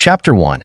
Chapter 1.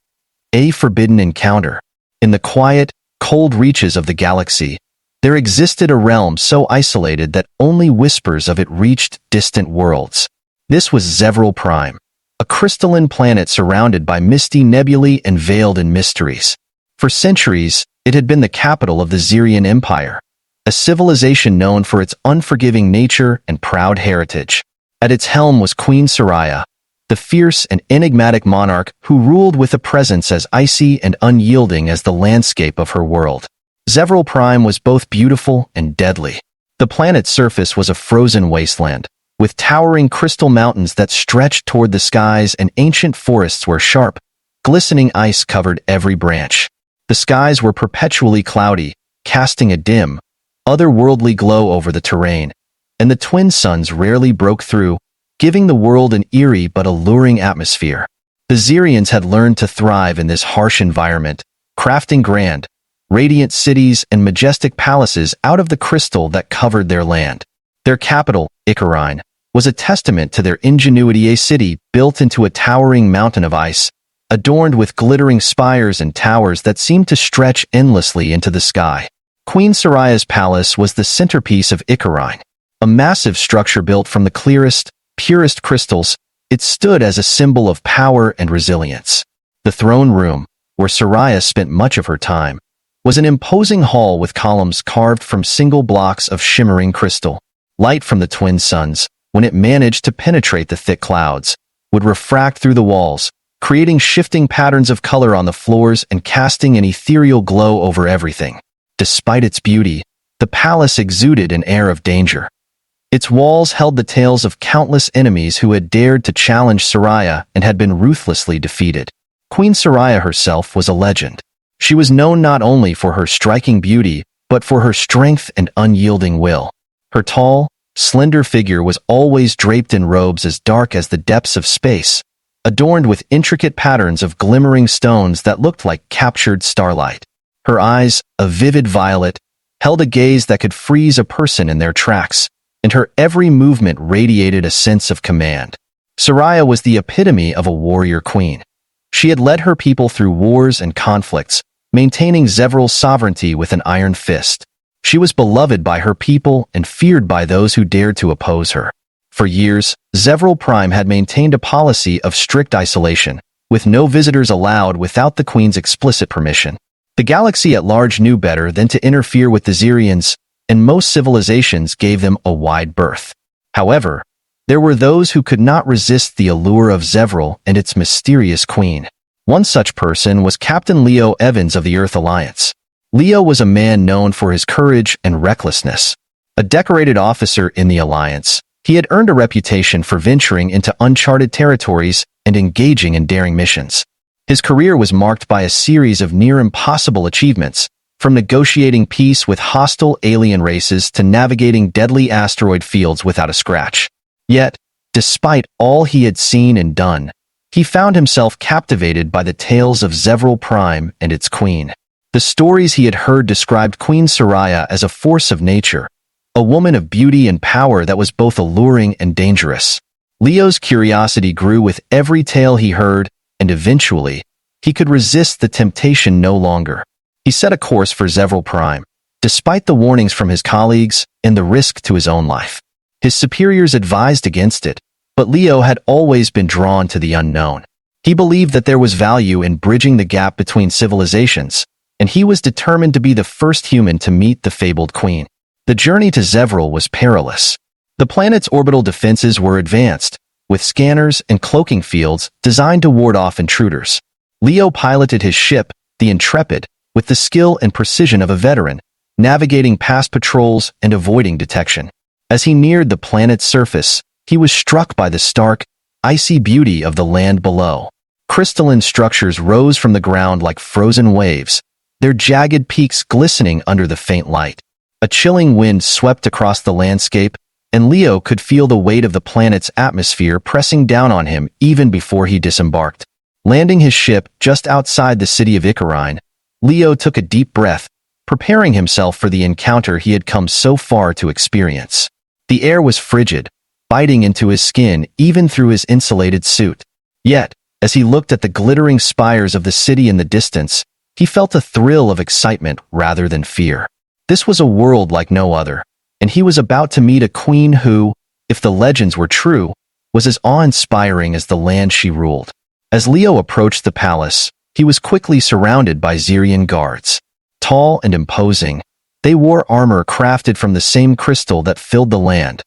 A Forbidden Encounter. In the quiet, cold reaches of the galaxy, there existed a realm so isolated that only whispers of it reached distant worlds. This was Zevral Prime, a crystalline planet surrounded by misty nebulae and veiled in mysteries. For centuries, it had been the capital of the Zerian Empire, a civilization known for its unforgiving nature and proud heritage. At its helm was Queen Soraya, the fierce and enigmatic monarch who ruled with a presence as icy and unyielding as the landscape of her world. Zevral Prime was both beautiful and deadly. The planet's surface was a frozen wasteland, with towering crystal mountains that stretched toward the skies and ancient forests where sharp, glistening ice covered every branch. The skies were perpetually cloudy, casting a dim, otherworldly glow over the terrain, and the twin suns rarely broke through, giving the world an eerie but alluring atmosphere. The Zerians had learned to thrive in this harsh environment, crafting grand, radiant cities and majestic palaces out of the crystal that covered their land. Their capital, Icarine, was a testament to their ingenuity, a city built into a towering mountain of ice, adorned with glittering spires and towers that seemed to stretch endlessly into the sky. Queen Soraya's palace was the centerpiece of Icarine, a massive structure built from the clearest, purest crystals. It stood as a symbol of power and resilience. The throne room, where Soraya spent much of her time, was an imposing hall with columns carved from single blocks of shimmering crystal. Light from the twin suns, when it managed to penetrate the thick clouds, would refract through the walls, creating shifting patterns of color on the floors and casting an ethereal glow over everything. Despite its beauty, the palace exuded an air of danger. Its walls held the tales of countless enemies who had dared to challenge Soraya and had been ruthlessly defeated. Queen Soraya herself was a legend. She was known not only for her striking beauty, but for her strength and unyielding will. Her tall, slender figure was always draped in robes as dark as the depths of space, adorned with intricate patterns of glimmering stones that looked like captured starlight. Her eyes, a vivid violet, held a gaze that could freeze a person in their tracks, and her every movement radiated a sense of command. Soraya was the epitome of a warrior queen. She had led her people through wars and conflicts, maintaining Zevral's sovereignty with an iron fist. She was beloved by her people and feared by those who dared to oppose her. For years, Zevral Prime had maintained a policy of strict isolation, with no visitors allowed without the queen's explicit permission. The galaxy at large knew better than to interfere with the Zerians, and most civilizations gave them a wide berth. However, there were those who could not resist the allure of Zevral and its mysterious queen. One such person was Captain Leo Evans of the Earth Alliance. Leo was a man known for his courage and recklessness. A decorated officer in the Alliance, he had earned a reputation for venturing into uncharted territories and engaging in daring missions. His career was marked by a series of near-impossible achievements, from negotiating peace with hostile alien races to navigating deadly asteroid fields without a scratch. Yet, despite all he had seen and done, he found himself captivated by the tales of Zevral Prime and its queen. The stories he had heard described Queen Soraya as a force of nature, a woman of beauty and power that was both alluring and dangerous. Leo's curiosity grew with every tale he heard, and eventually, he could resist the temptation no longer. He set a course for Zevral Prime, despite the warnings from his colleagues and the risk to his own life. His superiors advised against it, but Leo had always been drawn to the unknown. He believed that there was value in bridging the gap between civilizations, and he was determined to be the first human to meet the fabled queen. The journey to Zevral was perilous. The planet's orbital defenses were advanced, with scanners and cloaking fields designed to ward off intruders. Leo piloted his ship, the Intrepid, with the skill and precision of a veteran, navigating past patrols and avoiding detection. As he neared the planet's surface, he was struck by the stark, icy beauty of the land below. Crystalline structures rose from the ground like frozen waves, their jagged peaks glistening under the faint light. A chilling wind swept across the landscape, and Leo could feel the weight of the planet's atmosphere pressing down on him even before he disembarked. Landing his ship just outside the city of Icarine, Leo took a deep breath, preparing himself for the encounter he had come so far to experience. The air was frigid, biting into his skin even through his insulated suit. Yet, As he looked at the glittering spires of the city in the distance, he felt a thrill of excitement rather than fear. This was a world like no other, and he was about to meet a queen who, if the legends were true, was as awe-inspiring as the land she ruled. As Leo approached the palace, he was quickly surrounded by Xerian guards. Tall and imposing, they wore armor crafted from the same crystal that filled the land,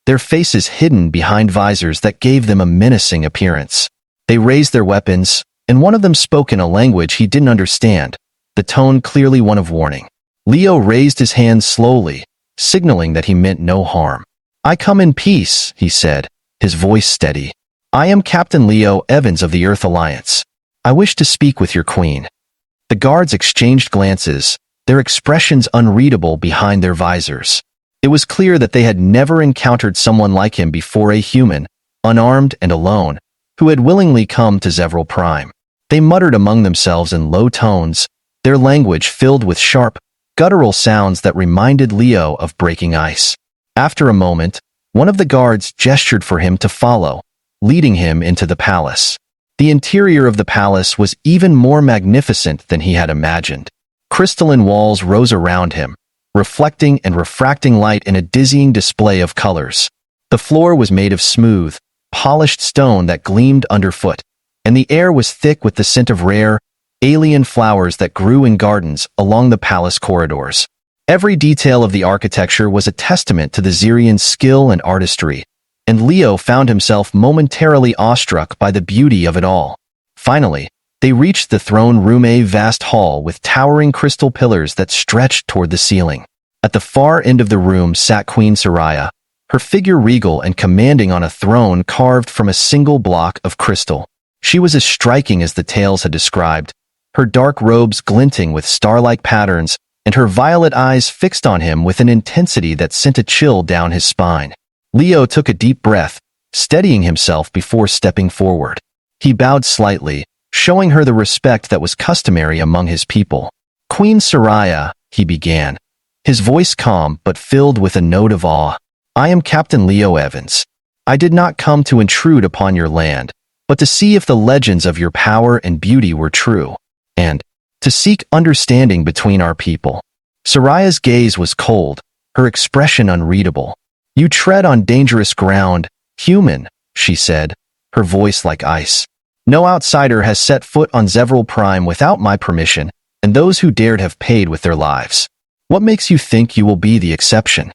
their faces hidden behind visors that gave them a menacing appearance. They raised their weapons, and one of them spoke in a language he didn't understand, the tone clearly one of warning. Leo raised his hand slowly, signaling that he meant no harm. "I come in peace," he said, his voice steady. "I am Captain Leo Evans of the Earth Alliance. I wish to speak with your queen." The guards exchanged glances, their expressions unreadable behind their visors. It was clear that they had never encountered someone like him before, a human, unarmed and alone, who had willingly come to Zevral Prime. They muttered among themselves in low tones, their language filled with sharp, guttural sounds that reminded Leo of breaking ice. After a moment, one of the guards gestured for him to follow, leading him into the palace. The interior of the palace was even more magnificent than he had imagined. Crystalline walls rose around him, reflecting and refracting light in a dizzying display of colors. The floor was made of smooth, polished stone that gleamed underfoot, and the air was thick with the scent of rare, alien flowers that grew in gardens along the palace corridors. Every detail of the architecture was a testament to the Xerian skill and artistry, and Leo found himself momentarily awestruck by the beauty of it all. Finally, they reached the throne room, a vast hall with towering crystal pillars that stretched toward the ceiling. At the far end of the room sat Queen Soraya, her figure regal and commanding on a throne carved from a single block of crystal. She was as striking as the tales had described, her dark robes glinting with star-like patterns, and her violet eyes fixed on him with an intensity that sent a chill down his spine. Leo took a deep breath, steadying himself before stepping forward. He bowed slightly, showing her the respect that was customary among his people. "Queen Soraya," he began, his voice calm but filled with a note of awe. "I am Captain Leo Evans. I did not come to intrude upon your land, but to see if the legends of your power and beauty were true, and to seek understanding between our people." Soraya's gaze was cold, her expression unreadable. "You tread on dangerous ground, human," she said, her voice like ice. "No outsider has set foot on Zevral Prime without my permission, and those who dared have paid with their lives. What makes you think you will be the exception?"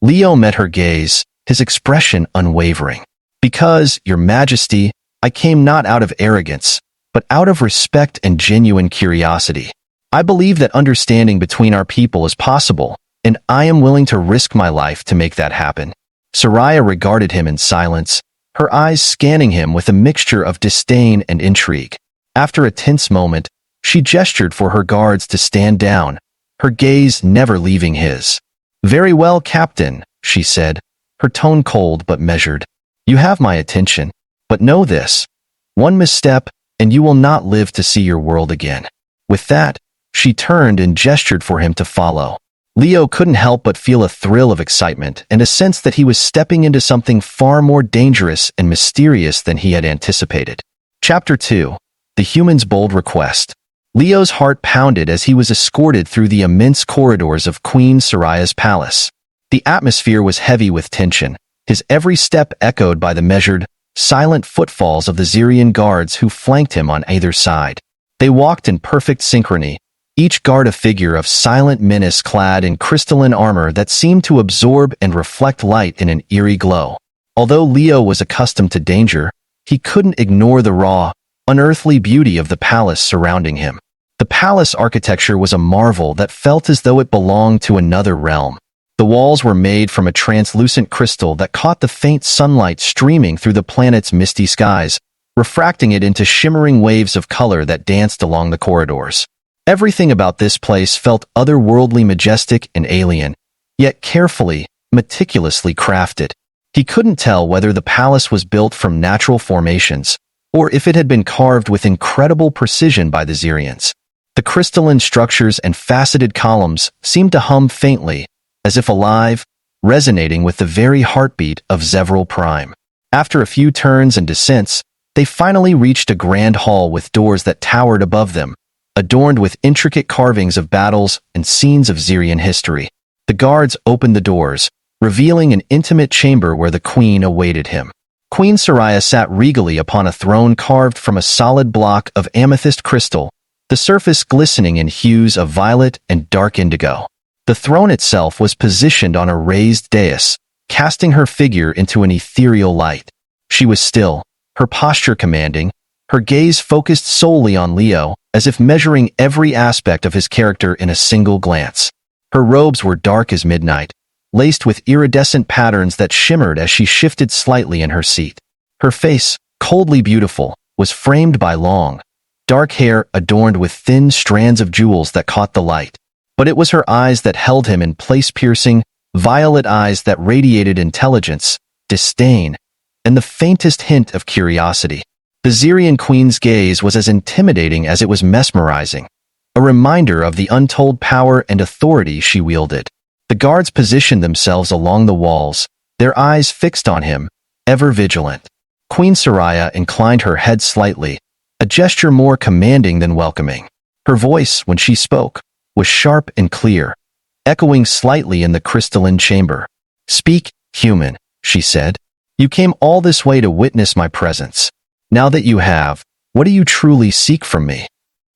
Leo met her gaze, his expression unwavering. "Because, Your Majesty, I came not out of arrogance, but out of respect and genuine curiosity. I believe that understanding between our people is possible, and I am willing to risk my life to make that happen." Soraya regarded him in silence, her eyes scanning him with a mixture of disdain and intrigue. After a tense moment, she gestured for her guards to stand down, her gaze never leaving his. "Very well, Captain," she said, her tone cold but measured. "You have my attention, but know this. One misstep, and you will not live to see your world again." With that, she turned and gestured for him to follow. Leo couldn't help but feel a thrill of excitement and a sense that he was stepping into something far more dangerous and mysterious than he had anticipated. Chapter 2. The Human's Bold Request. Leo's heart pounded as he was escorted through the immense corridors of Queen Soraya's palace. The atmosphere was heavy with tension, his every step echoed by the measured, silent footfalls of the Xerian guards who flanked him on either side. They walked in perfect synchrony, each guard a figure of silent menace clad in crystalline armor that seemed to absorb and reflect light in an eerie glow. Although Leo was accustomed to danger, he couldn't ignore the raw, unearthly beauty of the palace surrounding him. The palace architecture was a marvel that felt as though it belonged to another realm. The walls were made from a translucent crystal that caught the faint sunlight streaming through the planet's misty skies, refracting it into shimmering waves of color that danced along the corridors. Everything about this place felt otherworldly, majestic, and alien, yet carefully, meticulously crafted. He couldn't tell whether the palace was built from natural formations, or if it had been carved with incredible precision by the Xerians. The crystalline structures and faceted columns seemed to hum faintly, as if alive, resonating with the very heartbeat of Zevral Prime. After a few turns and descents, They finally reached a grand hall with doors that towered above them, adorned with intricate carvings of battles and scenes of Xerian history. The guards opened the doors, revealing an intimate chamber where the queen awaited him. Queen Soraya sat regally upon a throne carved from a solid block of amethyst crystal, the surface glistening in hues of violet and dark indigo. The throne itself was positioned on a raised dais, casting her figure into an ethereal light. She was still, her posture commanding, her gaze focused solely on Leo, as if measuring every aspect of his character in a single glance. Her robes were dark as midnight, laced with iridescent patterns that shimmered as she shifted slightly in her seat. Her face, coldly beautiful, was framed by long, dark hair adorned with thin strands of jewels that caught the light. But it was her eyes that held him in place, piercing, violet eyes that radiated intelligence, disdain, and the faintest hint of curiosity. The Xerian queen's gaze was as intimidating as it was mesmerizing, a reminder of the untold power and authority she wielded. The guards positioned themselves along the walls, their eyes fixed on him, ever vigilant. Queen Soraya inclined her head slightly, a gesture more commanding than welcoming. Her voice, when she spoke, was sharp and clear, echoing slightly in the crystalline chamber. "Speak, human," she said. "You came all this way to witness my presence. Now that you have, what do you truly seek from me?"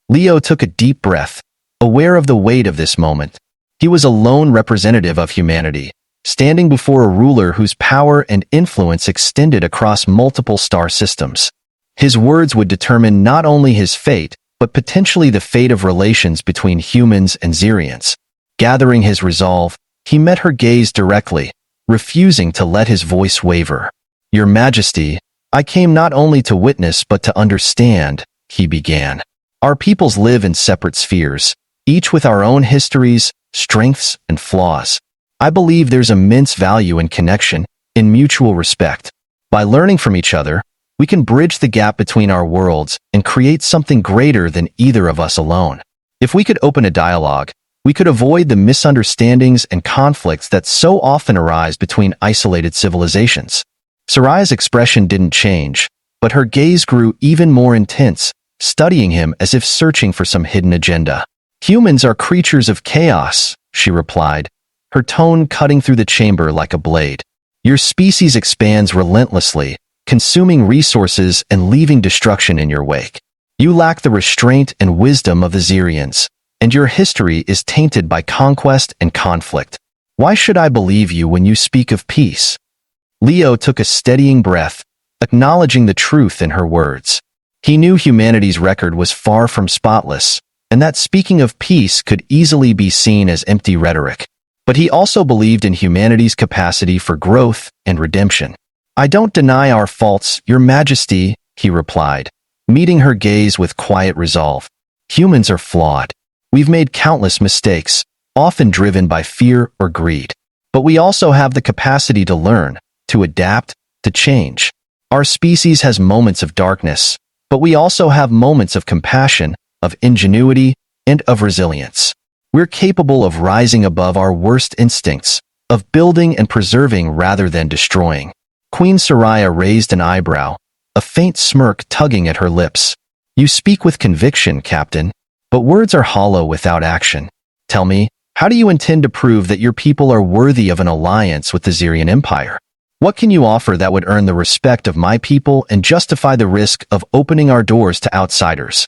Leo took a deep breath, aware of the weight of this moment. He was a lone representative of humanity, standing before a ruler whose power and influence extended across multiple star systems. His words would determine not only his fate, but potentially the fate of relations between humans and Xerians. Gathering his resolve, he met her gaze directly, refusing to let his voice waver. "Your Majesty, I came not only to witness but to understand," he began. "Our peoples live in separate spheres, each with our own histories, strengths, and flaws. I believe there's immense value in connection, in mutual respect. By learning from each other, we can bridge the gap between our worlds and create something greater than either of us alone. If we could open a dialogue, we could avoid the misunderstandings and conflicts that so often arise between isolated civilizations." Soraya's expression didn't change, but her gaze grew even more intense, studying him as if searching for some hidden agenda. "Humans are creatures of chaos," she replied, her tone cutting through the chamber like a blade. "Your species expands relentlessly, consuming resources and leaving destruction in your wake. You lack the restraint and wisdom of the Xerians, and your history is tainted by conquest and conflict. Why should I believe you when you speak of peace?" Leo took a steadying breath, acknowledging the truth in her words. He knew humanity's record was far from spotless, and that speaking of peace could easily be seen as empty rhetoric. But he also believed in humanity's capacity for growth and redemption. "I don't deny our faults, Your Majesty," he replied, meeting her gaze with quiet resolve. "Humans are flawed. We've made countless mistakes, often driven by fear or greed. But we also have the capacity to learn, to adapt, to change. Our species has moments of darkness, but we also have moments of compassion, of ingenuity, and of resilience. We're capable of rising above our worst instincts, of building and preserving rather than destroying." Queen Soraya raised an eyebrow, a faint smirk tugging at her lips. "You speak with conviction, Captain, but words are hollow without action. Tell me, how do you intend to prove that your people are worthy of an alliance with the Xerian Empire? What can you offer that would earn the respect of my people and justify the risk of opening our doors to outsiders?"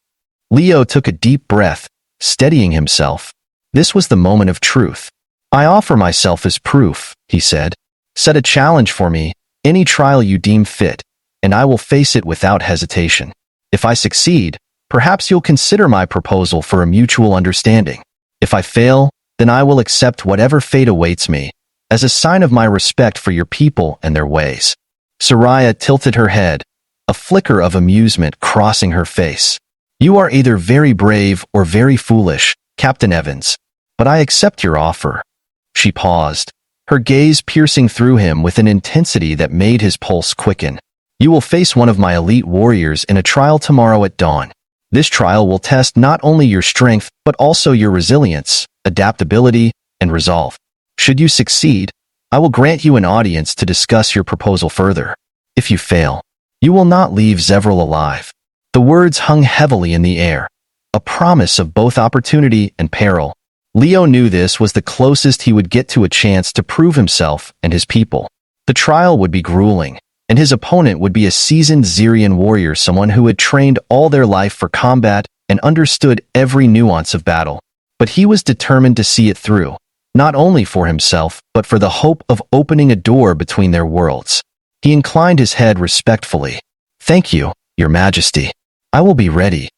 Leo took a deep breath, steadying himself. This was the moment of truth. "I offer myself as proof," he said. "Set a challenge for me, any trial you deem fit, and I will face it without hesitation. If I succeed, perhaps you'll consider my proposal for a mutual understanding. If I fail, then I will accept whatever fate awaits me, as a sign of my respect for your people and their ways." Soraya tilted her head, a flicker of amusement crossing her face. "You are either very brave or very foolish, Captain Evans, but I accept your offer." She paused, her gaze piercing through him with an intensity that made his pulse quicken. "You will face one of my elite warriors in a trial tomorrow at dawn. This trial will test not only your strength but also your resilience, adaptability, and resolve. Should you succeed, I will grant you an audience to discuss your proposal further. If you fail, You will not leave Zevral alive." The words hung heavily in the air, a promise of both opportunity and peril. Leo knew this was the closest he would get to a chance to prove himself and his people. The trial would be grueling, and his opponent would be a seasoned Xerian warrior, someone who had trained all their life for combat and understood every nuance of battle. But he was determined to see it through, not only for himself, but for the hope of opening a door between their worlds. He inclined his head respectfully. "Thank you, Your Majesty. I will be ready."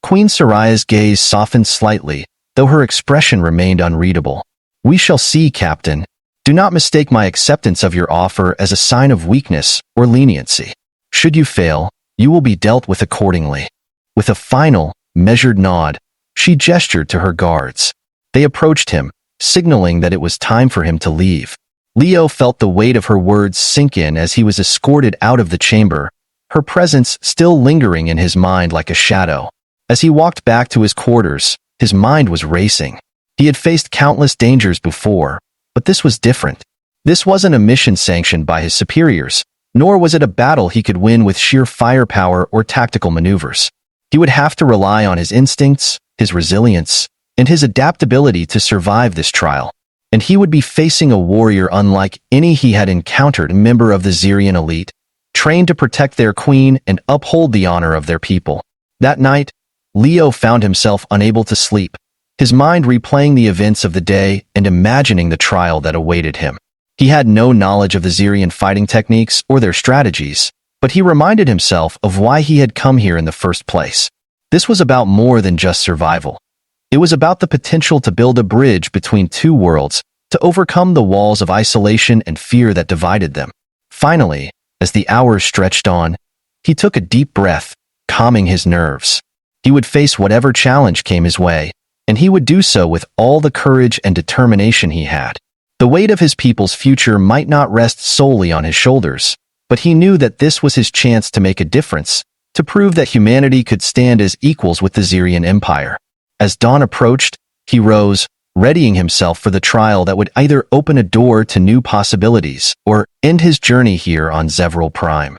Queen Soraya's gaze softened slightly, though her expression remained unreadable. "We shall see, Captain. Do not mistake my acceptance of your offer as a sign of weakness or leniency. Should you fail, you will be dealt with accordingly." With a final, measured nod, she gestured to her guards. They approached him, signaling that it was time for him to leave. Leo felt the weight of her words sink in as he was escorted out of the chamber, her presence still lingering in his mind like a shadow. As he walked back to his quarters, his mind was racing. He had faced countless dangers before, but this was different. This wasn't a mission sanctioned by his superiors, nor was it a battle he could win with sheer firepower or tactical maneuvers. He would have to rely on his instincts, his resilience, and his adaptability to survive this trial. And he would be facing a warrior unlike any he had encountered, a member of the Xerian elite, trained to protect their queen and uphold the honor of their people. That night, Leo found himself unable to sleep, his mind replaying the events of the day and imagining the trial that awaited him. He had no knowledge of the Xerian fighting techniques or their strategies, but he reminded himself of why he had come here in the first place. This was about more than just survival. It was about the potential to build a bridge between two worlds, to overcome the walls of isolation and fear that divided them. Finally, as the hours stretched on, he took a deep breath, calming his nerves. He would face whatever challenge came his way, and he would do so with all the courage and determination he had. The weight of his people's future might not rest solely on his shoulders, but he knew that this was his chance to make a difference, to prove that humanity could stand as equals with the Xerian Empire. As dawn approached, he rose, readying himself for the trial that would either open a door to new possibilities or end his journey here on Zevral Prime.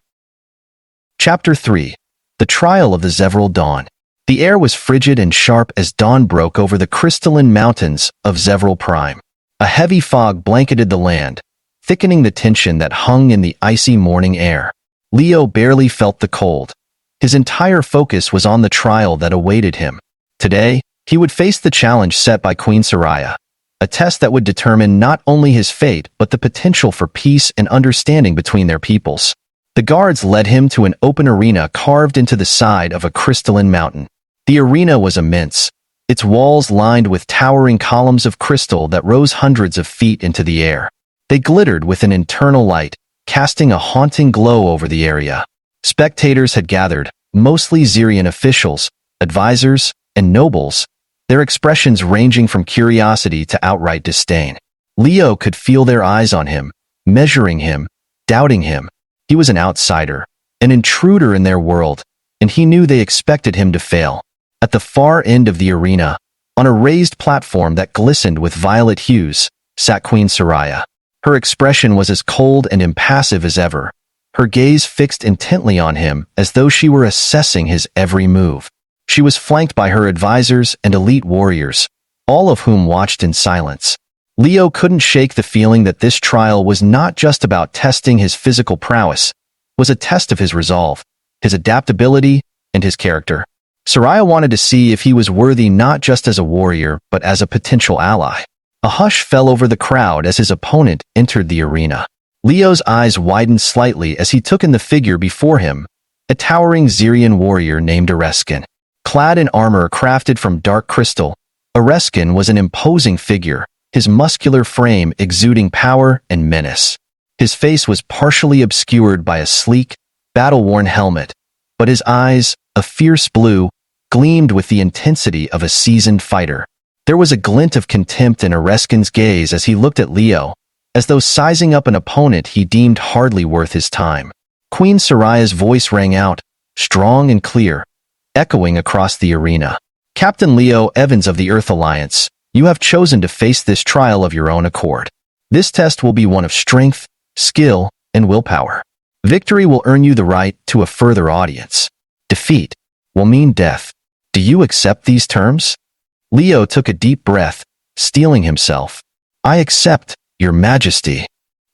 Chapter 3. The Trial of the Zevral Dawn. The air was frigid and sharp as dawn broke over the crystalline mountains of Zevral Prime. A heavy fog blanketed the land, thickening the tension that hung in the icy morning air. Leo barely felt the cold. His entire focus was on the trial that awaited him. Today, he would face the challenge set by Queen Soraya, a test that would determine not only his fate but the potential for peace and understanding between their peoples. The guards led him to an open arena carved into the side of a crystalline mountain. The arena was immense, its walls lined with towering columns of crystal that rose hundreds of feet into the air. They glittered with an internal light, casting a haunting glow over the area. Spectators had gathered, mostly Xerian officials, advisors, and nobles, their expressions ranging from curiosity to outright disdain. Leo could feel their eyes on him, measuring him, doubting him. He was an outsider, an intruder in their world, and he knew they expected him to fail. At the far end of the arena, on a raised platform that glistened with violet hues, sat Queen Soraya. Her expression was as cold and impassive as ever, her gaze fixed intently on him as though she were assessing his every move. She was flanked by her advisors and elite warriors, all of whom watched in silence. Leo couldn't shake the feeling that this trial was not just about testing his physical prowess, it was a test of his resolve, his adaptability, and his character. Soraya wanted to see if he was worthy not just as a warrior, but as a potential ally. A hush fell over the crowd as his opponent entered the arena. Leo's eyes widened slightly as he took in the figure before him, a towering Xerian warrior named Oreskin. Clad in armor crafted from dark crystal, Oreskin was an imposing figure, his muscular frame exuding power and menace. His face was partially obscured by a sleek, battle-worn helmet, but his eyes, a fierce blue, gleamed with the intensity of a seasoned fighter. There was a glint of contempt in Oreskin's gaze as he looked at Leo, as though sizing up an opponent he deemed hardly worth his time. Queen Soraya's voice rang out, strong and clear, echoing across the arena. "Captain Leo Evans of the Earth Alliance, you have chosen to face this trial of your own accord. This test will be one of strength, skill, and willpower." Victory will earn you the right to a further audience. Defeat will mean death. Do you accept these terms? Leo took a deep breath, steeling himself. I accept, Your Majesty.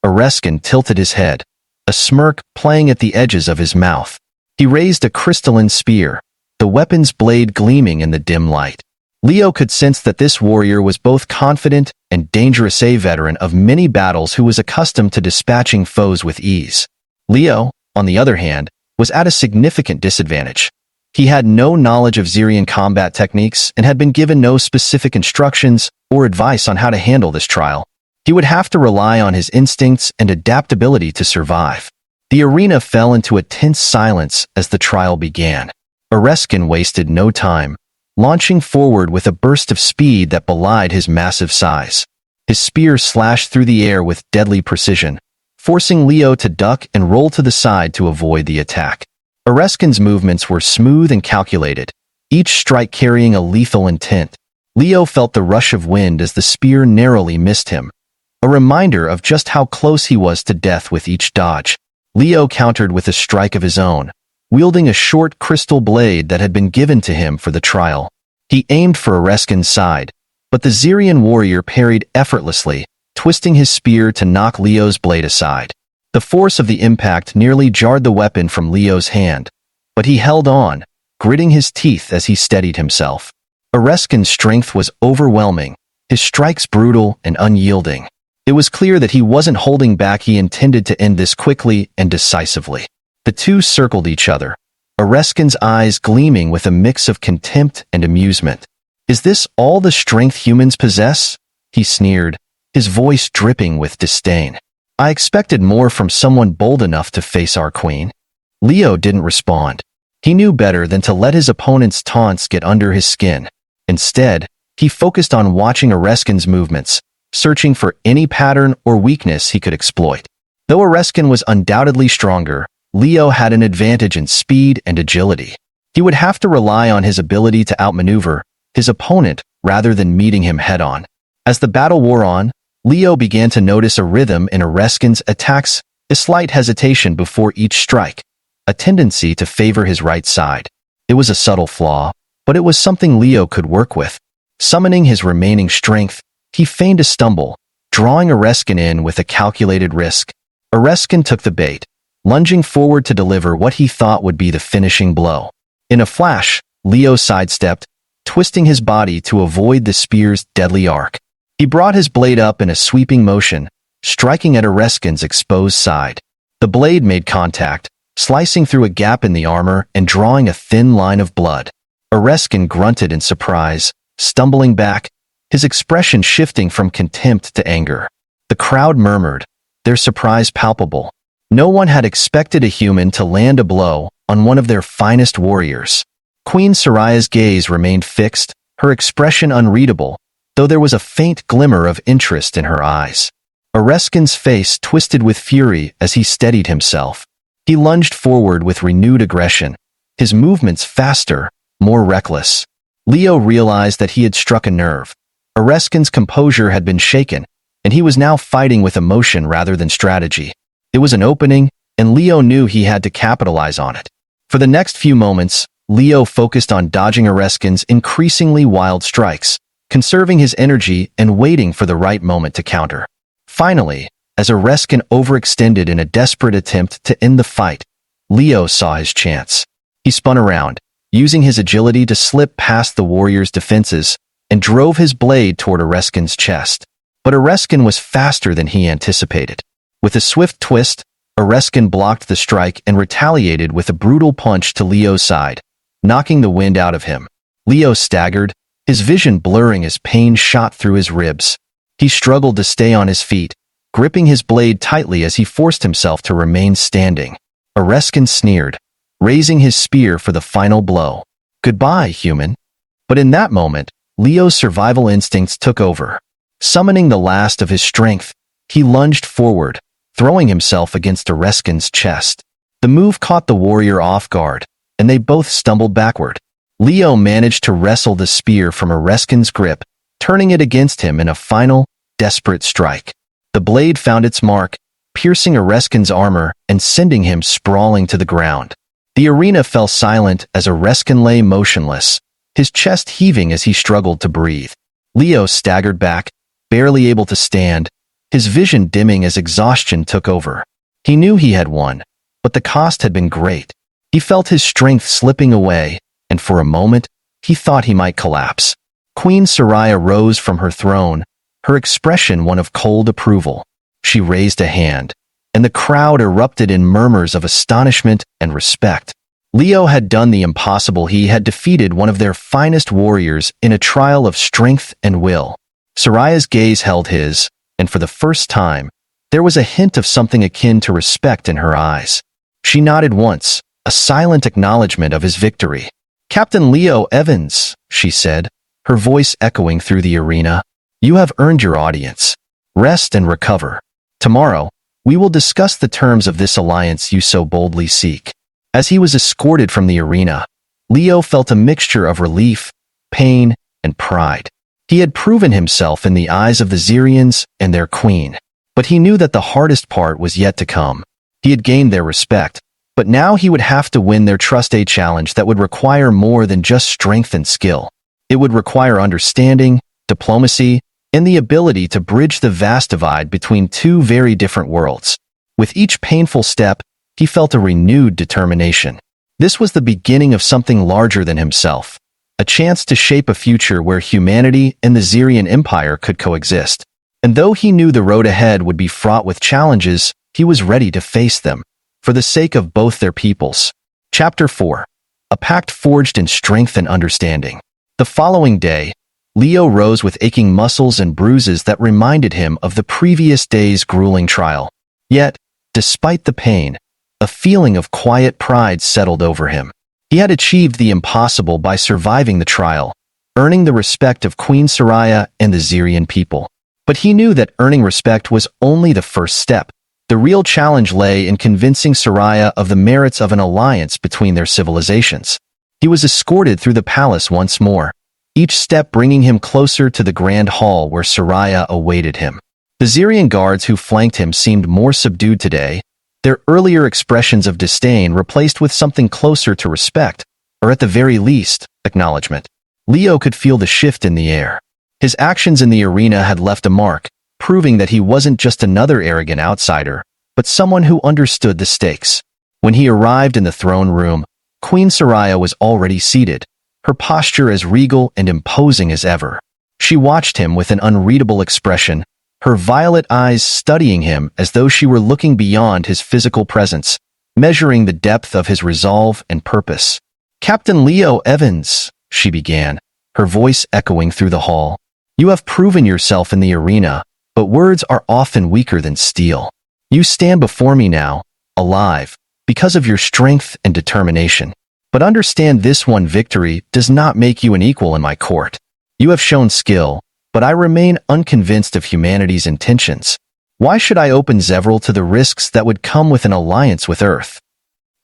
Oreskin tilted his head, a smirk playing at the edges of his mouth. He raised a crystalline spear, the weapon's blade gleaming in the dim light. Leo could sense that this warrior was both confident and dangerous, a veteran of many battles who was accustomed to dispatching foes with ease. Leo, on the other hand, was at a significant disadvantage. He had no knowledge of Xerian combat techniques and had been given no specific instructions or advice on how to handle this trial. He would have to rely on his instincts and adaptability to survive. The arena fell into a tense silence as the trial began. Oreskin wasted no time, launching forward with a burst of speed that belied his massive size. His spear slashed through the air with deadly precision, forcing Leo to duck and roll to the side to avoid the attack. Oreskin's movements were smooth and calculated, each strike carrying a lethal intent. Leo felt the rush of wind as the spear narrowly missed him, a reminder of just how close he was to death with each dodge. Leo countered with a strike of his own, wielding a short crystal blade that had been given to him for the trial. He aimed for Oreskin's side, but the Xerian warrior parried effortlessly, twisting his spear to knock Leo's blade aside. The force of the impact nearly jarred the weapon from Leo's hand, but he held on, gritting his teeth as he steadied himself. Oreskin's strength was overwhelming, his strikes brutal and unyielding. It was clear that he wasn't holding back. He intended to end this quickly and decisively. The two circled each other, Oreskin's eyes gleaming with a mix of contempt and amusement. Is this all the strength humans possess? He sneered, his voice dripping with disdain. I expected more from someone bold enough to face our queen. Leo didn't respond. He knew better than to let his opponent's taunts get under his skin. Instead, he focused on watching Oreskin's movements, searching for any pattern or weakness he could exploit. Though Oreskin was undoubtedly stronger, Leo had an advantage in speed and agility. He would have to rely on his ability to outmaneuver his opponent rather than meeting him head-on. As the battle wore on, Leo began to notice a rhythm in Oreskin's attacks, a slight hesitation before each strike, a tendency to favor his right side. It was a subtle flaw, but it was something Leo could work with. Summoning his remaining strength, he feigned a stumble, drawing Oreskin in with a calculated risk. Oreskin took the bait, lunging forward to deliver what he thought would be the finishing blow. In a flash, Leo sidestepped, twisting his body to avoid the spear's deadly arc. He brought his blade up in a sweeping motion, striking at Oreskin's exposed side. The blade made contact, slicing through a gap in the armor and drawing a thin line of blood. Oreskin grunted in surprise, stumbling back, his expression shifting from contempt to anger. The crowd murmured, their surprise palpable. No one had expected a human to land a blow on one of their finest warriors. Queen Soraya's gaze remained fixed, her expression unreadable, though there was a faint glimmer of interest in her eyes. Oreskin's face twisted with fury as he steadied himself. He lunged forward with renewed aggression, his movements faster, more reckless. Leo realized that he had struck a nerve. Oreskin's composure had been shaken, and he was now fighting with emotion rather than strategy. It was an opening, and Leo knew he had to capitalize on it. For the next few moments, Leo focused on dodging Oreskin's increasingly wild strikes, conserving his energy and waiting for the right moment to counter. Finally, as Oreskin overextended in a desperate attempt to end the fight, Leo saw his chance. He spun around, using his agility to slip past the warrior's defenses, and drove his blade toward Oreskin's chest. But Oreskin was faster than he anticipated. With a swift twist, Oreskin blocked the strike and retaliated with a brutal punch to Leo's side, knocking the wind out of him. Leo staggered, his vision blurring as pain shot through his ribs. He struggled to stay on his feet, gripping his blade tightly as he forced himself to remain standing. Oreskin sneered, raising his spear for the final blow. Goodbye, human. But in that moment, Leo's survival instincts took over. Summoning the last of his strength, he lunged forward, throwing himself against Oreskin's chest. The move caught the warrior off guard, and they both stumbled backward. Leo managed to wrestle the spear from Oreskin's grip, turning it against him in a final, desperate strike. The blade found its mark, piercing Oreskin's armor and sending him sprawling to the ground. The arena fell silent as Oreskin lay motionless, his chest heaving as he struggled to breathe. Leo staggered back, barely able to stand, his vision dimming as exhaustion took over. He knew he had won, but the cost had been great. He felt his strength slipping away, and for a moment, he thought he might collapse. Queen Soraya rose from her throne, her expression one of cold approval. She raised a hand, and the crowd erupted in murmurs of astonishment and respect. Leo had done the impossible. He had defeated one of their finest warriors in a trial of strength and will. Soraya's gaze held his, and for the first time, there was a hint of something akin to respect in her eyes. She nodded once, a silent acknowledgement of his victory. "Captain Leo Evans," she said, her voice echoing through the arena, "you have earned your audience. Rest and recover. Tomorrow, we will discuss the terms of this alliance you so boldly seek." As he was escorted from the arena, Leo felt a mixture of relief, pain, and pride. He had proven himself in the eyes of the Xerians and their queen, but he knew that the hardest part was yet to come. He had gained their respect, but now he would have to win their trust, a challenge that would require more than just strength and skill. It would require understanding, diplomacy, and the ability to bridge the vast divide between two very different worlds. With each painful step, he felt a renewed determination. This was the beginning of something larger than himself, a chance to shape a future where humanity and the Xerian Empire could coexist. And though he knew the road ahead would be fraught with challenges, he was ready to face them, for the sake of both their peoples. Chapter 4. A pact forged in strength and understanding. The following day, Leo rose with aching muscles and bruises that reminded him of the previous day's grueling trial. Yet, despite the pain, a feeling of quiet pride settled over him. He had achieved the impossible by surviving the trial, earning the respect of Queen Soraya and the Xerian people. But he knew that earning respect was only the first step. The real challenge lay in convincing Soraya of the merits of an alliance between their civilizations. He was escorted through the palace once more, each step bringing him closer to the grand hall where Soraya awaited him. The Xerian guards who flanked him seemed more subdued today, their earlier expressions of disdain replaced with something closer to respect, or at the very least, acknowledgement. Leo could feel the shift in the air. His actions in the arena had left a mark, proving that he wasn't just another arrogant outsider, but someone who understood the stakes. When he arrived in the throne room, Queen Soraya was already seated, her posture as regal and imposing as ever. She watched him with an unreadable expression, her violet eyes studying him as though she were looking beyond his physical presence, measuring the depth of his resolve and purpose. "Captain Leo Evans," she began, her voice echoing through the hall, "you have proven yourself in the arena, but words are often weaker than steel. You stand before me now, alive, because of your strength and determination. But understand, this one victory does not make you an equal in my court. You have shown skill, but I remain unconvinced of humanity's intentions. Why should I open Zevral to the risks that would come with an alliance with Earth?"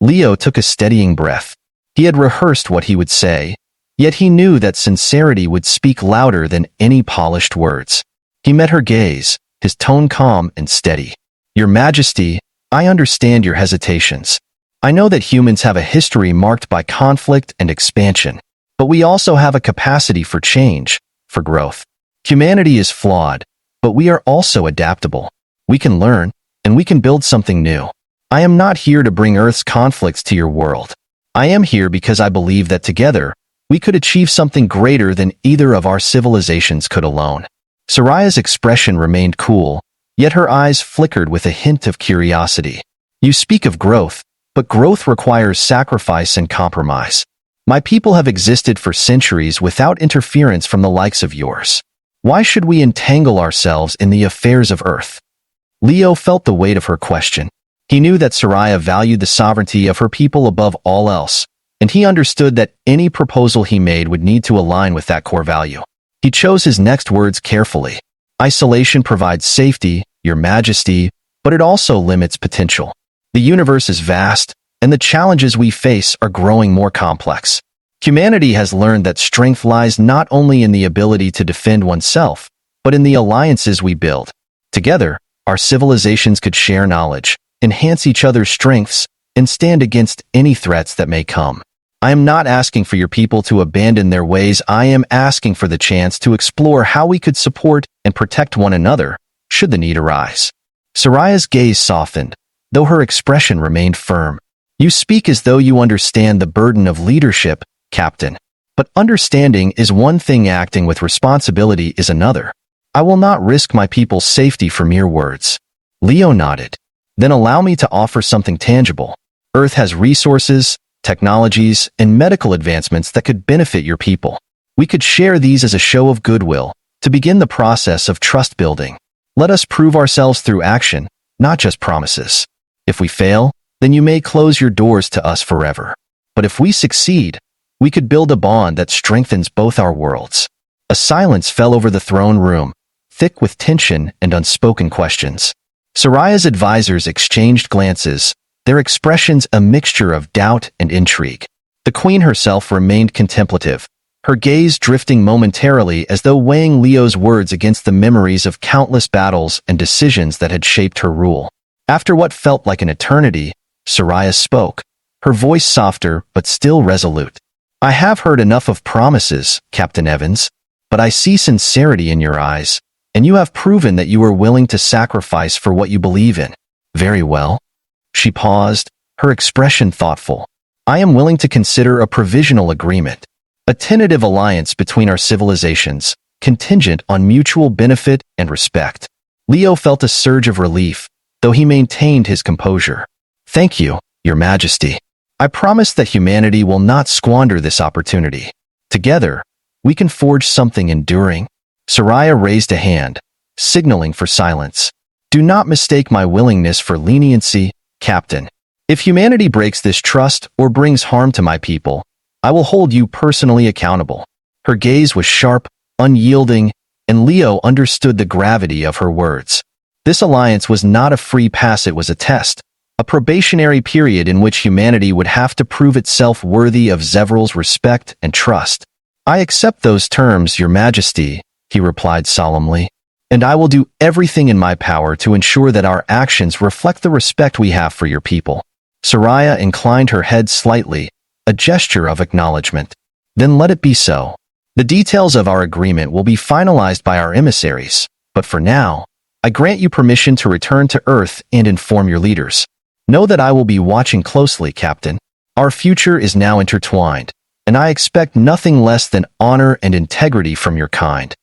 Leo took a steadying breath. He had rehearsed what he would say, yet he knew that sincerity would speak louder than any polished words. He met her gaze, his tone calm and steady. "Your Majesty, I understand your hesitations. I know that humans have a history marked by conflict and expansion, but we also have a capacity for change, for growth. Humanity is flawed, but we are also adaptable. We can learn, and we can build something new. I am not here to bring Earth's conflicts to your world. I am here because I believe that together, we could achieve something greater than either of our civilizations could alone." Soraya's expression remained cool, yet her eyes flickered with a hint of curiosity. "You speak of growth, but growth requires sacrifice and compromise. My people have existed for centuries without interference from the likes of yours. Why should we entangle ourselves in the affairs of Earth?" Leo felt the weight of her question. He knew that Soraya valued the sovereignty of her people above all else, and he understood that any proposal he made would need to align with that core value. He chose his next words carefully. "Isolation provides safety, Your Majesty, but it also limits potential. The universe is vast, and the challenges we face are growing more complex. Humanity has learned that strength lies not only in the ability to defend oneself, but in the alliances we build. Together, Our civilizations could share knowledge, enhance each other's strengths, and stand against any threats that may come. I am not asking for your people to abandon their ways. I am asking for the chance to explore how we could support and protect one another, should the need arise. Soraya's gaze softened, though her expression remained firm. You speak as though you understand the burden of leadership, Captain. But understanding is one thing, acting with responsibility is another. I will not risk my people's safety for mere words. Leo nodded. Then allow me to offer something tangible. Earth has resources, technologies, and medical advancements that could benefit your people. We could share these as a show of goodwill, to begin the process of trust building. Let us prove ourselves through action, not just promises. If we fail, then you may close your doors to us forever. But if we succeed, we could build a bond that strengthens both our worlds. A silence fell over the throne room, thick with tension and unspoken questions. Soraya's advisors exchanged glances, their expressions a mixture of doubt and intrigue. The queen herself remained contemplative, her gaze drifting momentarily as though weighing Leo's words against the memories of countless battles and decisions that had shaped her rule. After what felt like an eternity, Soraya spoke, her voice softer but still resolute. I have heard enough of promises, Captain Evans, but I see sincerity in your eyes, and you have proven that you are willing to sacrifice for what you believe in. Very well. She paused, her expression thoughtful. I am willing to consider a provisional agreement, a tentative alliance between our civilizations, contingent on mutual benefit and respect. Leo felt a surge of relief, though he maintained his composure. Thank you, Your Majesty. I promise that humanity will not squander this opportunity. Together, we can forge something enduring. Soraya raised a hand, signaling for silence. Do not mistake my willingness for leniency, Captain. If humanity breaks this trust or brings harm to my people, I will hold you personally accountable. Her gaze was sharp, unyielding, and Leo understood the gravity of her words. This alliance was not a free pass, it was a test, a probationary period in which humanity would have to prove itself worthy of Zevral's respect and trust. I accept those terms, Your Majesty, he replied solemnly, and I will do everything in my power to ensure that our actions reflect the respect we have for your people. Soraya inclined her head slightly, a gesture of acknowledgement. Then let it be so. The details of our agreement will be finalized by our emissaries, but for now, I grant you permission to return to Earth and inform your leaders. Know that I will be watching closely, Captain. Our future is now intertwined, and I expect nothing less than honor and integrity from your kind.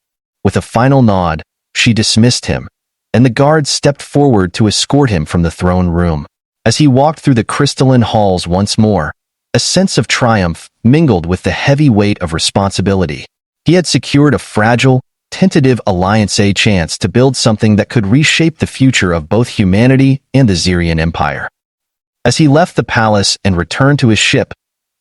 With a final nod, she dismissed him, and the guards stepped forward to escort him from the throne room. As he walked through the crystalline halls once more, a sense of triumph mingled with the heavy weight of responsibility. He had secured a fragile, tentative alliance, a chance to build something that could reshape the future of both humanity and the Zirian Empire. As he left the palace and returned to his ship,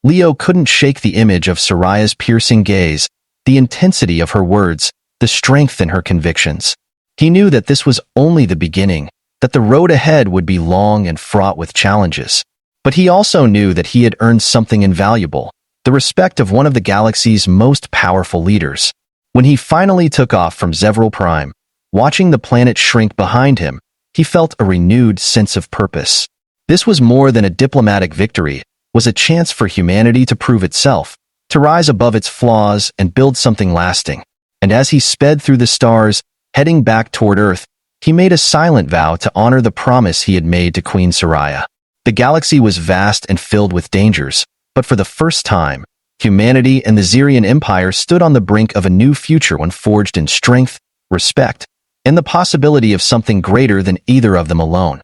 Leo couldn't shake the image of Soraya's piercing gaze, the intensity of her words, the strength in her convictions. He knew that this was only the beginning, that the road ahead would be long and fraught with challenges. But he also knew that he had earned something invaluable, the respect of one of the galaxy's most powerful leaders. When he finally took off from Zevral Prime, watching the planet shrink behind him, he felt a renewed sense of purpose. This was more than a diplomatic victory, was a chance for humanity to prove itself, to rise above its flaws and build something lasting. And as he sped through the stars, heading back toward Earth, he made a silent vow to honor the promise he had made to Queen Soraya. The galaxy was vast and filled with dangers, but for the first time, humanity and the Zirian Empire stood on the brink of a new future, one forged in strength, respect, and the possibility of something greater than either of them alone.